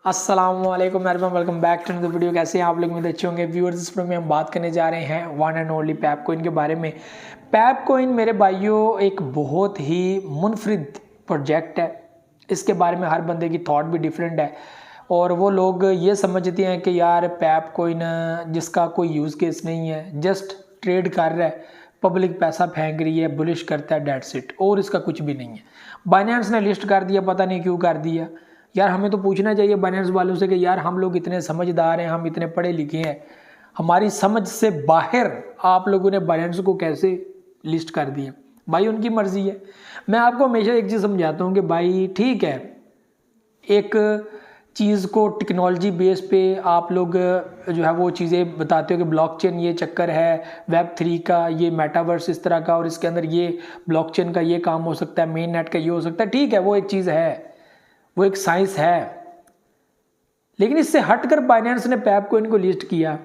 अस्सलामुअलैकुम everyone, welcome back to the video. कैसे हैं आप लोग? मेरे अच्छे होंगे व्यूअर्स। इस वीडियो में हम बात करने जा रहे हैं वन एंड ओनली पैप कोइन के बारे में। पैप कोइन मेरे भाइयों एक बहुत ही मुनफरिद प्रोजेक्ट है। इसके बारे में हर बंदे की थॉट भी डिफरेंट है और वो लोग ये समझते हैं कि यार पैप कोइन जिसका कोई यूज़ केस नहीं है, जस्ट ट्रेड कर रहा है, पब्लिक पैसा फेंक रही है, बुलिश करता है, डेट्स इट, और इसका कुछ भी नहीं है। बाइनेंस ने लिस्ट कर दिया, पता नहीं क्यों कर दिया यार। हमें तो पूछना चाहिए बाइनेंस वालों से कि यार हम लोग इतने समझदार हैं, हम इतने पढ़े लिखे हैं, हमारी समझ से बाहर आप लोगों ने बाइनेंस को कैसे लिस्ट कर दिया। भाई उनकी मर्जी है। मैं आपको हमेशा एक चीज़ समझाता हूँ कि भाई ठीक है, एक चीज़ को टेक्नोलॉजी बेस पे आप लोग जो है वो चीज़ें बताते हो कि ब्लॉकचेन ये चक्कर है, वेब3 का ये मेटावर्स इस तरह का, और इसके अंदर ये ब्लॉकचेन का ये काम हो सकता है, मेन नेट का ये हो सकता है। ठीक है, वो एक चीज़ है, वो एक साइंस है, लेकिन इससे हटकर बाइनेंस ने पैप कोइन को लिस्ट किया,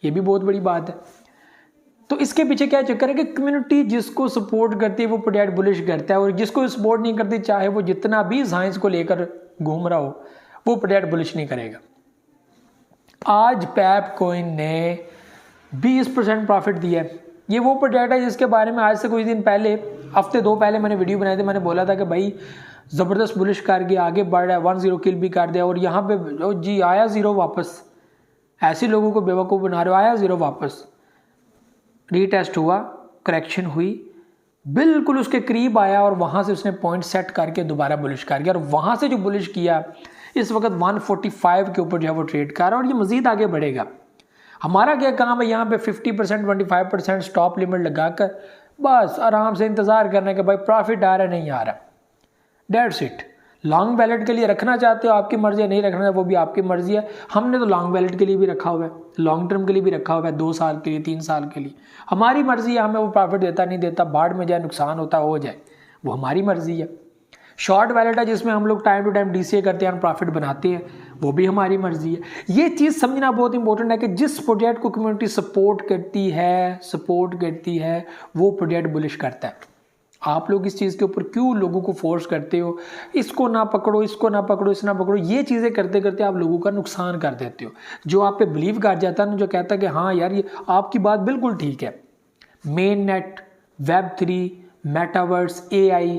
ये भी बहुत बड़ी बात है। तो इसके पीछे क्या चक्कर है कि कम्युनिटी जिसको सपोर्ट करती है वो प्रोडक्ट बुलिश करता है, और जिसको सपोर्ट नहीं करती, चाहे वो जितना भी साइंस को लेकर घूम रहा हो, वो प्रोडक्ट बुलिश नहीं करेगा। आज पैप कोइन ने 20% प्रॉफिट दिया है। ये वो प्रोडक्ट है जिसके बारे में आज से कुछ दिन पहले, हफ्ते दो पहले मैंने वीडियो बनाए थे। मैंने बोला था कि भाई ज़बरदस्त बुलिश करके आगे बढ़ रहा है, 1-0 किल भी कर दिया, और यहाँ पे जी आया 0 वापस। ऐसे लोगों को बेवकूफ़ बना रहे हो, आया 0 वापस। रीटेस्ट हुआ, करेक्शन हुई, बिल्कुल उसके करीब आया, और वहाँ से उसने पॉइंट सेट करके दोबारा बुलिश कर गया, और वहाँ से जो बुलिश किया इस वक्त 145 के ऊपर जो है वो ट्रेड कर रहा है, और ये मज़ीद आगे बढ़ेगा। हमारा क्या काम है यहाँ पे 50% 25% स्टॉप लिमिट लगाकर बस आराम से इंतज़ार करना है कि भाई प्रॉफिट आ रहा है नहीं आ रहा, डेट्स इट। लॉन्ग वैलेट के लिए रखना चाहते हो, आपकी मर्जी है, नहीं रखना है वो भी आपकी मर्जी है। हमने तो लॉन्ग वैलेट के लिए भी रखा हुआ है, लॉन्ग टर्म के लिए भी रखा हुआ है, 2 साल के लिए, 3 साल के लिए। हमारी मर्जी है, हमें वो प्रॉफिट देता नहीं देता, बाढ़ में जाए, नुकसान होता हो जाए, वो हमारी मर्जी है। शॉर्ट वैलेट है जिसमें हम लोग टाइम टू टाइम DCA करते हैं, प्रॉफिट बनाते हैं, वो भी हमारी मर्जी है। ये चीज़ समझना बहुत इंपॉर्टेंट है कि जिस प्रोजेक्ट को कम्युनिटी सपोर्ट करती है वो प्रोजेक्ट बुलिश करता है। आप लोग इस चीज़ के ऊपर क्यों लोगों को फोर्स करते हो, इसको ना पकड़ो, इसको ना पकड़ो, इस ना पकड़ो। ये चीज़ें करते करते आप लोगों का नुकसान कर देते हो। जो आप पे बिलीव कर जाता है ना, जो कहता है कि हाँ यार ये आपकी बात बिल्कुल ठीक है, main net, Web3, metaverse, AI,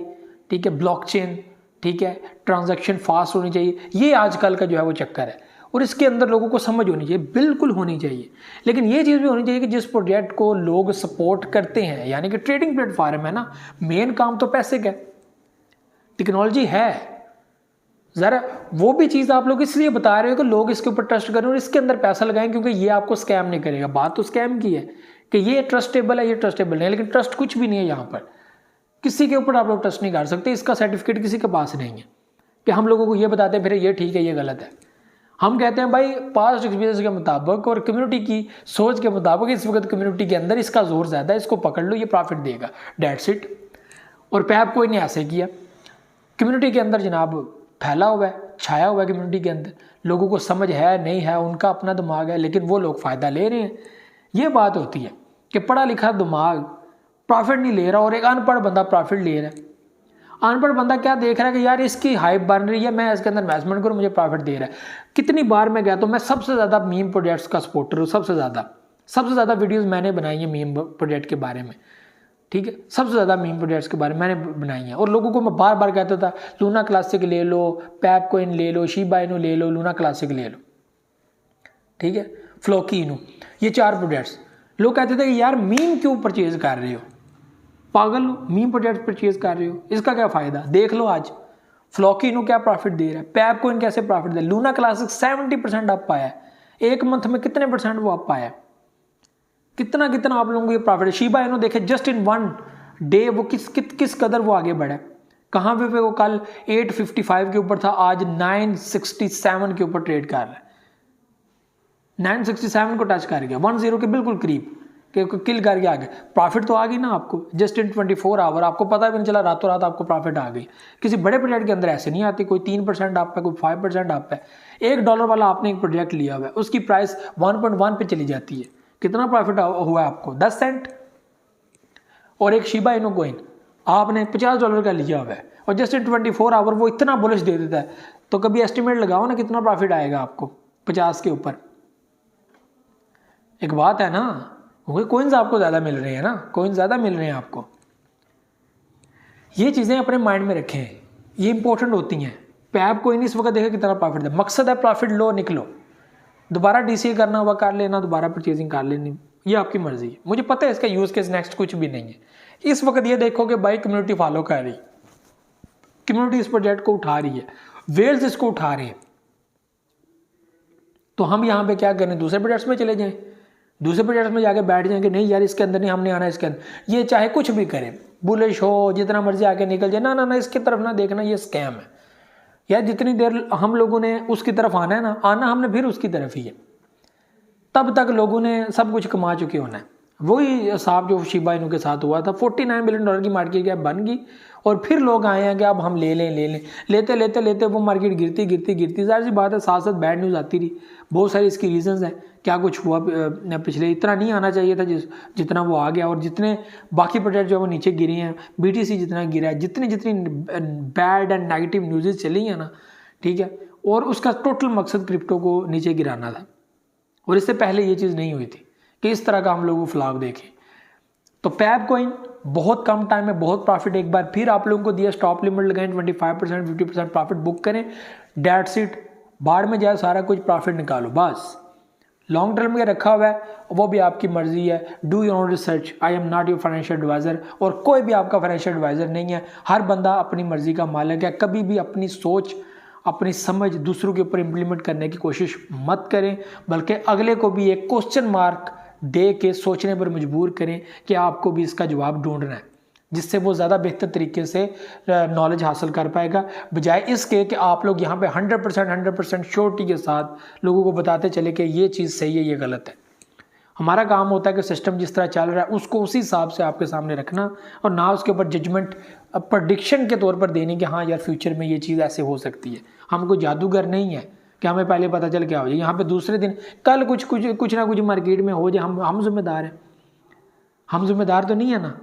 ठीक है, ब्लॉकचेन, ठीक है, ट्रांजैक्शन फास्ट होनी चाहिए, ये आजकल का जो है वो चक्कर है, और इसके अंदर लोगों को समझ होनी चाहिए, बिल्कुल होनी चाहिए। लेकिन ये चीज़ भी होनी चाहिए कि जिस प्रोजेक्ट को लोग सपोर्ट करते हैं, यानी कि ट्रेडिंग प्लेटफॉर्म है ना, मेन काम तो पैसे का, टेक्नोलॉजी है, ज़रा वो भी चीज़ आप लोग इसलिए बता रहे हो कि लोग इसके ऊपर ट्रस्ट करें और इसके अंदर पैसा लगाएं, क्योंकि ये आपको स्कैम नहीं करेगा। बात तो स्कैम की है कि ये ट्रस्टेबल है, ये ट्रस्टेबल नहीं है, लेकिन ट्रस्ट कुछ भी नहीं है। यहाँ पर किसी के ऊपर आप लोग ट्रस्ट नहीं कर सकते, इसका सर्टिफिकेट किसी के पास नहीं है कि हम लोगों को ये बताते हैं फिर ये ठीक है ये गलत है। हम कहते हैं भाई पास्ट एक्सपीरियंस के मुताबिक और कम्युनिटी की सोच के मुताबिक इस वक्त कम्युनिटी के अंदर इसका जोर ज़्यादा है, इसको पकड़ लो, ये प्रॉफिट देगा, डेट्स इट। और पैप कोई ने ऐसे किया, कम्युनिटी के अंदर जनाब फैला हुआ है, छाया हुआ है कम्युनिटी के अंदर। लोगों को समझ है नहीं है, उनका अपना दिमाग है, लेकिन वो लोग फ़ायदा ले रहे हैं। ये बात होती है कि पढ़ा लिखा दिमाग प्रॉफिट नहीं ले रहा और एक अनपढ़ बंदा प्रॉफिट ले रहा है। अनपढ़ बंदा क्या देख रहा है कि यार इसकी हाइप बन रही है, मैं इसके अंदर इन्वेस्टमेंट करूँ, मुझे प्रॉफिट दे रहा है। कितनी बार मैं गया तो मैं सबसे ज़्यादा मीम प्रोजेक्ट्स का सपोर्टर हूँ, सबसे ज़्यादा वीडियोस मैंने बनाई है मीम प्रोजेक्ट के बारे में, ठीक है, सबसे ज़्यादा मीम प्रोजेक्ट्स के बारे में मैंने बनाई है। और लोगों को मैं बार बार कहता था लूना क्लासिक ले लो, पैप कोइन ले लो, शिबा इनू ले लो, लूना क्लासिक ले लो, ठीक है, फ्लोकी इनू, ये 4 प्रोजेक्ट्स। लोग कहते थे कि यार मीम क्यों परचेज कर रहे हो, पागल हो, मीम प्रोजेक्ट परचेज कर रहे हो, इसका क्या फ़ायदा, देख लो आज फ्लॉकी इनू क्या प्रॉफिट दे रहा है, पैप कोइन कैसे प्रॉफिट दे रहा है। लूना क्लासिक 70% अप आया है, एक मंथ में कितने % वो अप आया, कितना आप लोगों को ये प्रॉफिट है। शिबा इनू देखे जस्ट इन 1 डे वो किस कदर वो आगे बढ़ा, कहाँ पे वो कल 855 के ऊपर था, आज 967 के ऊपर ट्रेड कर रहा है, 967 को टच कर गया, 10 के बिल्कुल करीब कि किल करके आ गए। प्रॉफिट तो आ गई ना आपको, जस्ट इन 24 आवर, आपको पता भी नहीं चला, रातों रात आपको प्रॉफिट आ गई। किसी बड़े प्रोजेक्ट के अंदर ऐसे नहीं आती, कोई 3% आप है, कोई 5% आप है। $1 वाला आपने एक प्रोजेक्ट लिया हुआ है, उसकी प्राइस 1.1 पे चली जाती है, कितना प्रॉफिट हुआ है आपको, 10 सेंट। और एक शिबा इनू कोइन आपने $50 का लिया हुआ है, और जस्ट इन 24 आवर वो इतना बुलिश दे देता है, तो कभी एस्टिमेट लगाओ ना कितना प्रॉफिट आएगा आपको 50 के ऊपर। एक बात है ना, क्योंकि कॉइन्स आपको ज़्यादा मिल रहे हैं ना, कॉइन्स ज़्यादा मिल रहे हैं आपको। ये चीज़ें अपने माइंड में रखें, ये इंपॉर्टेंट होती हैं। पैप कोइन इस वक्त देखा कितना प्रॉफिट है, मकसद है प्रॉफिट लो निकलो, दोबारा डीसीए करना हुआ कर लेना, दोबारा परचेजिंग कर लेनी, ये आपकी मर्जी है। मुझे पता है इसका यूज़ केस नेक्स्ट कुछ भी नहीं है। इस वक्त ये देखो कि भाई कम्युनिटी फॉलो कर रही, कम्युनिटी इस प्रोजेक्ट को उठा रही है, वेल्स इसको उठा रहे हैं, तो हम यहाँ पे क्या करें, दूसरे प्रोजेक्ट्स में चले जाएं, दूसरे प्रोजेक्ट्स में जाके बैठ जाएंगे, नहीं यार इसके अंदर नहीं, हमने आना इसके अंदर। ये चाहे कुछ भी करें, बुलिश हो, जितना मर्जी आके निकल जाए, ना ना ना इसकी तरफ ना देखना, ये स्कैम है यार। जितनी देर हम लोगों ने उसकी तरफ आना है ना, आना हमने फिर उसकी तरफ ही है, तब तक लोगों ने सब कुछ कमा चुके होना है। वही साहब जो शिबा इनू के साथ हुआ था, $49 बिलियन की मार्केट कैप बन गई, और फिर लोग आए हैं कि अब हम ले लें, लेते लेते लेते वो मार्केट गिरती गिरती गिरती, जाहिर सी बात है साथ साथ बैड न्यूज़ आती रही। बहुत सारी इसकी रीजंस हैं, क्या कुछ हुआ पिछले, इतना नहीं आना चाहिए था जितना वो आ गया, और जितने बाकी प्रोजेक्ट जो है वो नीचे गिरे हैं, BTC जितना गिरा है, जितनी जितनी बैड एंड नेगेटिव न्यूज़ चली हैं ना, ठीक है, और उसका टोटल मकसद क्रिप्टो को नीचे गिराना था। और इससे पहले ये चीज़ नहीं हुई थी कि इस तरह का हम लोग फ्लॉग देखें। तो पैप कॉइन बहुत कम टाइम में बहुत प्रॉफिट, एक बार फिर आप लोगों को दिया, स्टॉप लिमिट लगाएं, 25% 50% प्रॉफिट बुक करें, डेट सीट बाढ़ में जाए, सारा कुछ प्रॉफिट निकालो बस। लॉन्ग टर्म में रखा हुआ है वो भी आपकी मर्जी है, do your own research, I am not your financial adviser, और कोई भी आपका फाइनेंशियल एडवाइज़र नहीं है। हर बंदा अपनी मर्जी का मालिक है। कभी भी अपनी सोच, अपनी समझ दूसरों के ऊपर इम्प्लीमेंट करने की कोशिश मत करें, बल्कि अगले को भी एक क्वेश्चन मार्क दे के सोचने पर मजबूर करें कि आपको भी इसका जवाब ढूंढना है, जिससे वो ज़्यादा बेहतर तरीके से नॉलेज हासिल कर पाएगा, बजाय इसके कि आप लोग यहाँ पे 100% श्योरिटी के साथ लोगों को बताते चले कि ये चीज़ सही है, ये गलत है। हमारा काम होता है कि सिस्टम जिस तरह चल रहा है उसको उसी हिसाब से आपके सामने रखना, और ना उसके ऊपर जजमेंट प्रेडिक्शन के तौर पर देने कि हाँ यार फ्यूचर में ये चीज़ ऐसे हो सकती है। हम कोई जादूगर नहीं है कि हमें पहले पता चल क्या हो जाए, यहाँ पे दूसरे दिन कल कुछ ना कुछ मार्केट में हो जाए, हम जिम्मेदार हैं? हम जिम्मेदार तो नहीं है ना,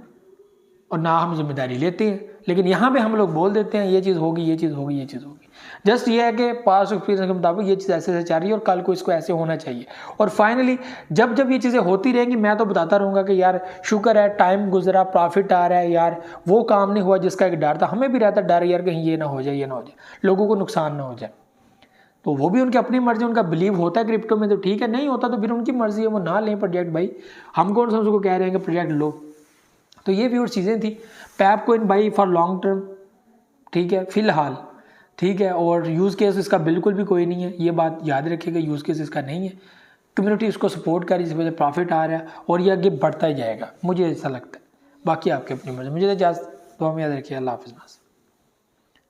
और ना हम जिम्मेदारी लेते हैं, लेकिन यहाँ पे हम लोग बोल देते हैं ये चीज़ होगी, ये चीज़ होगी, ये चीज़ होगी। जस्ट ये है कि पास्ट एक्सपीरियंस के मुताबिक ये चीज़ ऐसे ऐसे चल रही है और कल को इसको ऐसे होना चाहिए। और फाइनली जब जब ये चीज़ें होती रहेंगी मैं तो बताता रहूँगा कि यार शुक्र है, टाइम गुजरा, प्रॉफिट आ रहा है, यार वो काम नहीं हुआ जिसका एक डर था। हमें भी रहता डर यार कहीं ये ना हो जाए, ये ना हो जाए, लोगों को नुकसान ना हो जाए। तो वो भी उनकी अपनी मर्जी, उनका बिलीव होता है क्रिप्टो में तो ठीक है, नहीं होता तो फिर उनकी मर्जी है, वो ना लें प्रोजेक्ट। भाई हम कौन सा उसको कह रहे हैं कि प्रोजेक्ट लो। तो ये व्यूअर चीज़ें थी। पैप coin buy for long term, ठीक है फिलहाल, ठीक है, और यूज़ केस इसका बिल्कुल भी कोई नहीं है, ये बात याद रखिएगा, यूज़ केस इसका नहीं है। कम्युनिटी इसको सपोर्ट कर रही है, इस वजह से प्रॉफिट आ रहा है और ये आगे बढ़ता ही जाएगा, मुझे ऐसा लगता है। बाकी आपके अपनी मर्जी। मुझे तो इजाज़त, दुआ में याद रखिए। अल्लाह हाफ़िज़।